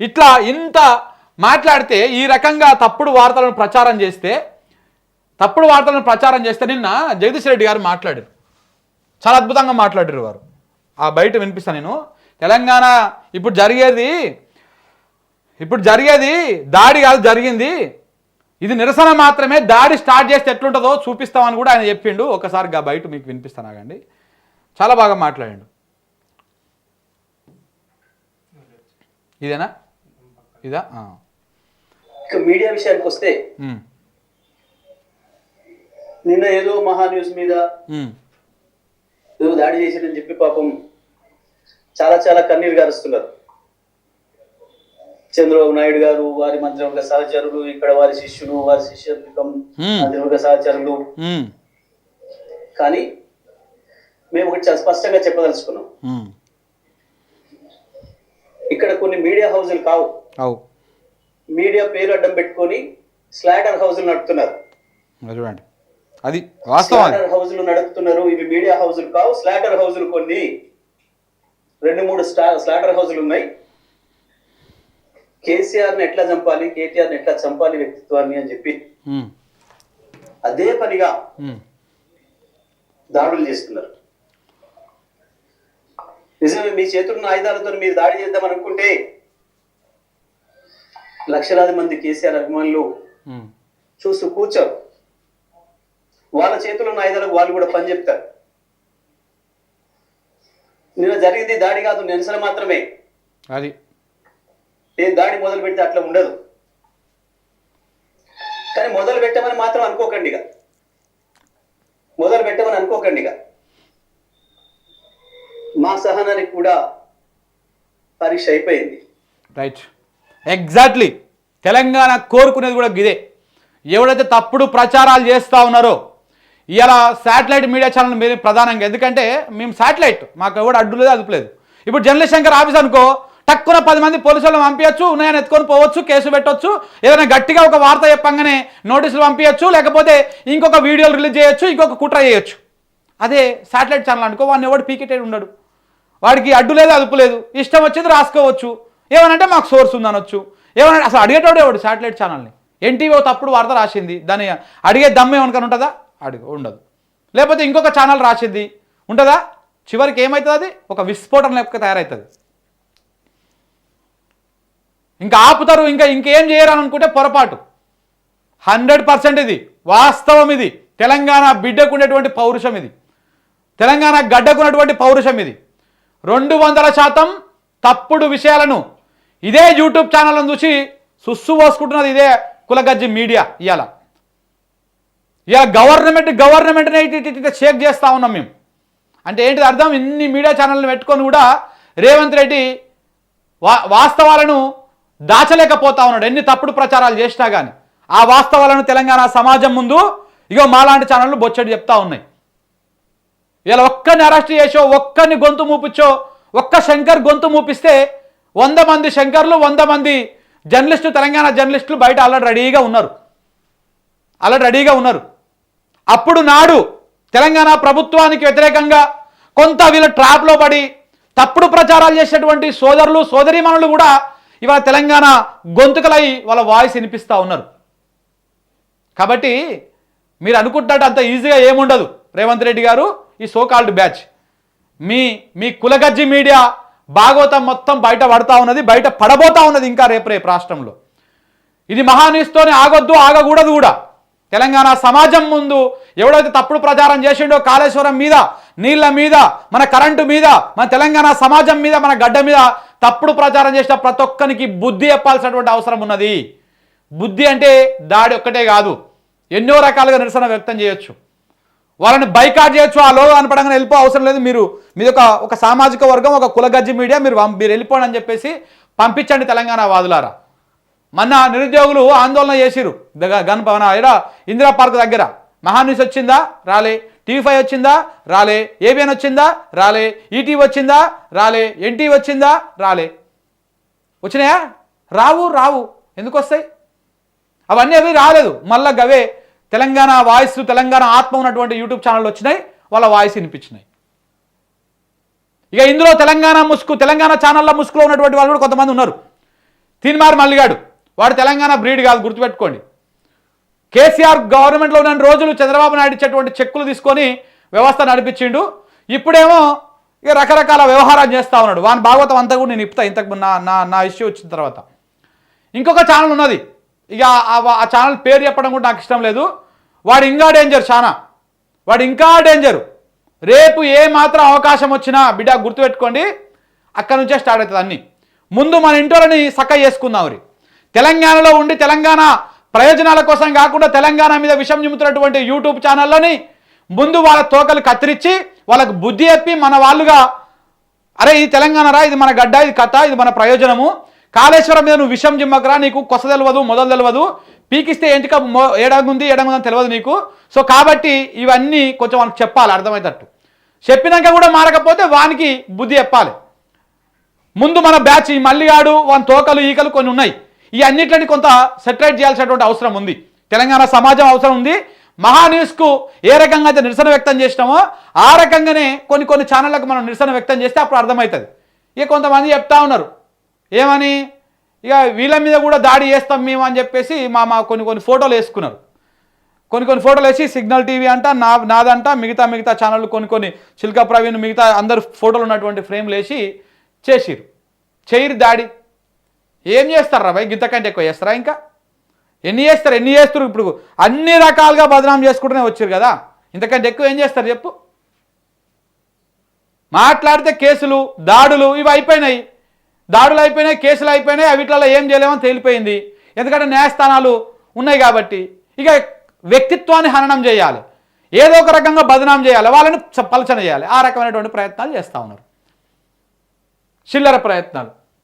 ఇట్లా ఇంత మాట్లాడితే ఈ రకంగా తప్పుడు వార్తలను ప్రచారం చేస్తే నిన్న జగదీష్ రెడ్డి గారు మాట్లాడారు. చాలా అద్భుతంగా మాట్లాడారు వారు. ఆ బయట వినిపిస్తాను నేను. తెలంగాణ ఇప్పుడు జరిగేది దాడి కాదు, జరిగింది ఇది నిరసన మాత్రమే, దాడి స్టార్ట్ చేస్తే ఎట్లుంటుందో చూపిస్తామని కూడా ఆయన చెప్పిండు. ఒకసారి బయట మీకు వినిపిస్తాను ఆగండి. చాలా బాగా మాట్లాడిండు. ఇదేనా ఇదా? మీడియా విషయానికి వస్తే నిన్న ఏదో మహా న్యూస్ మీద ఏదో దాడి చేశారని చెప్పి పాపం చాలా చాలా కన్నీరు గారుస్తున్నారు. చంద్రబాబు నాయుడు గారు, వారి మంత్రివర్గ సహచరులు, ఇక్కడ వారి శిష్యులు, వారి శిష్యత్వం మంత్రివర్గ సహచరులు. కానీ మేము ఒకటి చాలా స్పష్టంగా చెప్పదలుచుకున్నాం, ఇక్కడ కొన్ని మీడియా హౌజులు కావు, మీడియా పేరు అడ్డం పెట్టుకొని స్లాటర్ హౌజులు నడుపుతున్నారు. అది వాస్తవం, హౌజులు నడుపుతున్నారు. ఇవి మీడియా హౌజులు కావు, స్లాటర్ హౌజులు. కొన్ని 2-3 స్లాటర్ హౌజులు ఉన్నాయి. కేసీఆర్ ని ఎట్లా చంపాలి, కేటీఆర్ ని ఎట్లా చంపాలి వ్యక్తిత్వాన్ని అని చెప్పి అదే పనిగా దాడులు చేస్తున్నారు. నిజమే, మీ చేతులున్న ఆయుధాలతో మీరు దాడి చేద్దాం అనుకుంటే లక్షలాది మంది కేసీఆర్ అభిమానులు చూస్తూ కూర్చోరు. వాళ్ళ చేతుల్లో ఉన్న ఆయుధాలకు వాళ్ళు కూడా పని చెప్తారు. నిన్న జరిగింది దాడి కాదు, నిరసన మాత్రమే. అది నేను దాడి మొదలు పెడితే అట్లా ఉండదు. కానీ మొదలు పెట్టమని మాత్రం అనుకోకండిగా, మా సహనానికి కూడా పరీక్ష అయిపోయింది. Right, exactly. తెలంగాణ కోరుకునేది కూడా ఇదే. ఎవడైతే తప్పుడు ప్రచారాలు చేస్తూ ఉన్నారో ఇలా శాటిలైట్ మీడియా ఛానల్ మీరు ప్రధానంగా, ఎందుకంటే మేము శాటిలైట్, మాకు ఎవడు అడ్డు లేదు అదుపు లేదు. ఇప్పుడు జర్నలిస్ట్ శంకర్ ఆఫీస్ అనుకో, తక్కువ 10 మంది పోలీసులను పంపించచ్చు, ఉన్నాయని ఎత్తుకొని పోవచ్చు, కేసు పెట్టవచ్చు, ఏదైనా గట్టిగా ఒక వార్త చెప్పంగానే నోటీసులు పంపించచ్చు, లేకపోతే ఇంకొక వీడియోలు రిలీజ్ చేయొచ్చు, ఇంకొక కుట్ర చేయొచ్చు. అదే శాటిలైట్ ఛానల్ అనుకో, వాడిని ఎవడు పీకెటెడ్ ఉండడు, వాడికి అడ్డు లేదు అదుపు లేదు, ఇష్టం వచ్చేది రాసుకోవచ్చు. ఏమనంటే మాకు సోర్స్ ఉందనొచ్చు, ఏమన్నా అసలు అడిగేటోడే వాడు శాటిలైట్ ఛానల్ని. ఎన్టీవీ తప్పుడు వార్త రాసింది, దాన్ని అడిగే దమ్మే అనుకని ఉంటుందా? ఉండదు. లేకపోతే ఇంకొక ఛానల్ రాసింది ఉంటుందా? చివరికి ఏమవుతుంది? అది ఒక విస్ఫోటన లెక్క తయారవుతుంది. ఇంకా ఆపుతారు, ఇంకేం చేయరని అనుకుంటే పొరపాటు. 100% ఇది వాస్తవం. ఇది తెలంగాణ బిడ్డకున్నటువంటి పౌరుషం, ఇది తెలంగాణ గడ్డకున్నటువంటి పౌరుషం. ఇది 200% తప్పుడు విషయాలను ఇదే యూట్యూబ్ ఛానళ్ళను చూసి సుస్సు పోసుకుంటున్నది ఇదే కులగజ్జి మీడియా. ఇవాళ గవర్నమెంట్ని షేక్ చేస్తూ ఉన్నాం మేము. అంటే ఏంటిది అర్థం? ఇన్ని మీడియా ఛానళ్ళను పెట్టుకొని కూడా రేవంత్ రెడ్డి వాస్తవాలను దాచలేకపోతా ఉన్నాడు. ఎన్ని తప్పుడు ప్రచారాలు చేసినా కానీ ఆ వాస్తవాలను తెలంగాణ సమాజం ముందు ఇగో మాలాంటి ఛానళ్ళు బొచ్చడి చెప్తా ఉన్నాయి. ఇలా ఒక్కరిని అరెస్ట్ చేసో, ఒక్కరిని గొంతు మూపించో, ఒక్క శంకర్ గొంతు మూపిస్తే 100 మంది శంకర్లు, 100 మంది జర్నలిస్టులు, తెలంగాణ జర్నలిస్టులు బయట ఆల్రెడీ రెడీగా ఉన్నారు. అప్పుడు నాడు తెలంగాణ ప్రభుత్వానికి వ్యతిరేకంగా కొంత వీళ్ళ ట్రాప్లో పడి తప్పుడు ప్రచారాలు చేసేటువంటి సోదరులు సోదరీమణులు కూడా ఇవాళ తెలంగాణ గొంతుకలై వాళ్ళ వాయిస్ వినిపిస్తూ ఉన్నారు. కాబట్టి మీరు అనుకుంటున్నట్టు అంత ఈజీగా ఏముండదు. రేవంత్ రెడ్డి గారు, ఈ సోకాల్డ్ బ్యాచ్, మీ కులగజ్జి మీడియా భాగవతం మొత్తం బయట పడతా ఉన్నది, బయట పడబోతా ఉన్నది ఇంకా రేపు రాష్ట్రంలో. ఇది మహానీస్తోనే ఆగొద్దు, ఆగకూడదు కూడా. తెలంగాణ సమాజం ముందు ఎవడైతే తప్పుడు ప్రచారం చేసిండో కాళేశ్వరం మీద, నీళ్ల మీద, మన కరెంటు మీద, మన తెలంగాణ సమాజం మీద, మన గడ్డ మీద తప్పుడు ప్రచారం చేసిన ప్రతి ఒక్కరికి బుద్ధి చెప్పాల్సినటువంటి అవసరం ఉన్నది. బుద్ధి అంటే దాడి ఒక్కటే కాదు, ఎన్నో రకాలుగా నిరసన వ్యక్తం చేయొచ్చు, వాళ్ళని బైకాట్ చేయొచ్చు. ఆ లోగో అనపడంగా వెళ్ళిపో అవసరం లేదు, మీది ఒక సామాజిక వర్గం, ఒక కులగజ్జి మీడియా, మీరు వెళ్ళిపోండి అని చెప్పేసి పంపించండి తెలంగాణ వాదులారా. మొన్న నిరుద్యోగులు ఆందోళన చేసిరు గణపవన ఇందిరా పార్క్ దగ్గర. మహాన్యూస్ వచ్చిందా? రాలే. టీవీ5 వచ్చిందా? రాలే. ఏబిఎన్ వచ్చిందా? రాలే. ఈటీవీ వచ్చిందా? రాలే. ఎన్టీవీ వచ్చిందా? రాలే. వచ్చినాయా? రావు. ఎందుకు వస్తాయి? అవన్నీ అవి రాలేదు. మళ్ళా గవే తెలంగాణ వాయిస్, తెలంగాణ ఆత్మ ఉన్నటువంటి యూట్యూబ్ ఛానళ్ళు వచ్చినాయి, వాళ్ళ వాయిస్ వినిపించినాయి. ఇక ఇందులో తెలంగాణ ఛానళ్ళ ముసుగులో ఉన్నటువంటి వాళ్ళు కూడా కొంతమంది ఉన్నారు. తీన్మార్ మల్లిగాడు వాడు తెలంగాణ బ్రీడ్ కాదు, గుర్తుపెట్టుకోండి. కేసీఆర్ గవర్నమెంట్లో ఉన్న రోజులు చంద్రబాబు నాయుడు ఇచ్చేటువంటి చెక్కులు తీసుకొని వ్యవస్థ నడిపించిండు. ఇప్పుడేమో ఇక రకరకాల వ్యవహారాలు చేస్తూ ఉన్నాడు. వాని భాగవతం అంతా కూడా నేను ఇప్పుతా ఇంతకు నా నా నా ఇష్యూ వచ్చిన తర్వాత. ఇంకొక ఛానల్ ఉన్నది, ఇక ఆ ఛానల్ పేరు చెప్పడం కూడా నాకు ఇష్టం లేదు. వాడు ఇంకా డేంజర్, చాలా వాడు ఇంకా డేంజరు. రేపు ఏ మాత్రం అవకాశం వచ్చినా బిడ్డ గుర్తుపెట్టుకోండి, అక్కడి నుంచే స్టార్ట్ అవుతుంది అన్నీ. ముందు మన ఇంటోళ్ళని సక్క చేసుకుందాం. తెలంగాణలో ఉండి తెలంగాణ ప్రయోజనాల కోసం కాకుండా తెలంగాణ మీద విషం నింపుతున్నటువంటి యూట్యూబ్ ఛానళ్ళని ముందు వాళ్ళ తోకలు కత్తిరించి వాళ్ళకు బుద్ధి చెప్పి మన వాళ్ళుగా, అరే ఇది తెలంగాణ రా, ఇది మన గడ్డ, ఇది కథ, ఇది మన ప్రయోజనము, కాళేశ్వరం మీద నువ్వు విషం జిమ్మకరా, నీకు కొస తెలియదు మొదలు తెలియదు, పీకిస్తే ఎంటిక ఏడంగుంది ఏడంగుందని తెలియదు నీకు. సో కాబట్టి ఇవన్నీ కొంచెం వాళ్ళకి చెప్పాలి అర్థమయ్యేటట్టు. చెప్పినాక కూడా మారకపోతే వానికి బుద్ధి చెప్పాలి. ముందు మన బ్యాచ్ ఈ మల్లిగాడు వాని తోకలు ఈకలు కొన్ని ఉన్నాయి, ఈ అన్నిటిని కొంత సెటరేట్ చేయాల్సినటువంటి అవసరం ఉంది. తెలంగాణ సమాజం అవసరం ఉంది. మహాన్యూస్కు ఏ రకంగా అయితే నిరసన వ్యక్తం చేసినామో ఆ రకంగానే కొన్ని ఛానళ్లకు మనం నిరసన వ్యక్తం చేస్తే అప్పుడు అర్థమవుతుంది. ఇక కొంతమంది చెప్తా ఉన్నారు ఏమని, ఇక వీళ్ళ మీద కూడా దాడి చేస్తాం మేము అని చెప్పేసి మా కొన్ని ఫోటోలు వేసుకున్నారు. కొన్ని ఫోటోలు వేసి సిగ్నల్ టీవీ అంట, నాదంట, మిగతా ఛానళ్ళు కొన్ని చిల్కా ప్రవీణ్ మిగతా అందరు ఫోటోలు ఉన్నటువంటి ఫ్రేమ్లు వేసి చేయరు దాడి. ఏం చేస్తారా భయ్, గింతకంటే ఎక్కువ చేస్తారా? ఇంకా ఎన్ని చేస్తారు? ఇప్పుడు అన్ని రకాలుగా బదనాం చేసుకుంటూనే వచ్చారు కదా, ఇంతకంటే ఎక్కువ ఏం చేస్తారు చెప్పు? మాట్లాడితే కేసులు దాడులు ఇవి అయిపోయినాయి, దాడులు అయిపోయినాయి, కేసులు అయిపోయినాయి, వీటిలో ఏం చేయలేమని తేలిపోయింది. ఎందుకంటే న్యాయస్థానాలు ఉన్నాయి కాబట్టి ఇక వ్యక్తిత్వాన్ని హననం చేయాలి, ఏదో ఒక రకంగా బదనాం చేయాలి, వాళ్ళని పలచన చేయాలి. ఆ రకమైనటువంటి ప్రయత్నాలు చేస్తూ ఉన్నారు, చిల్లర ప్రయత్నాలు.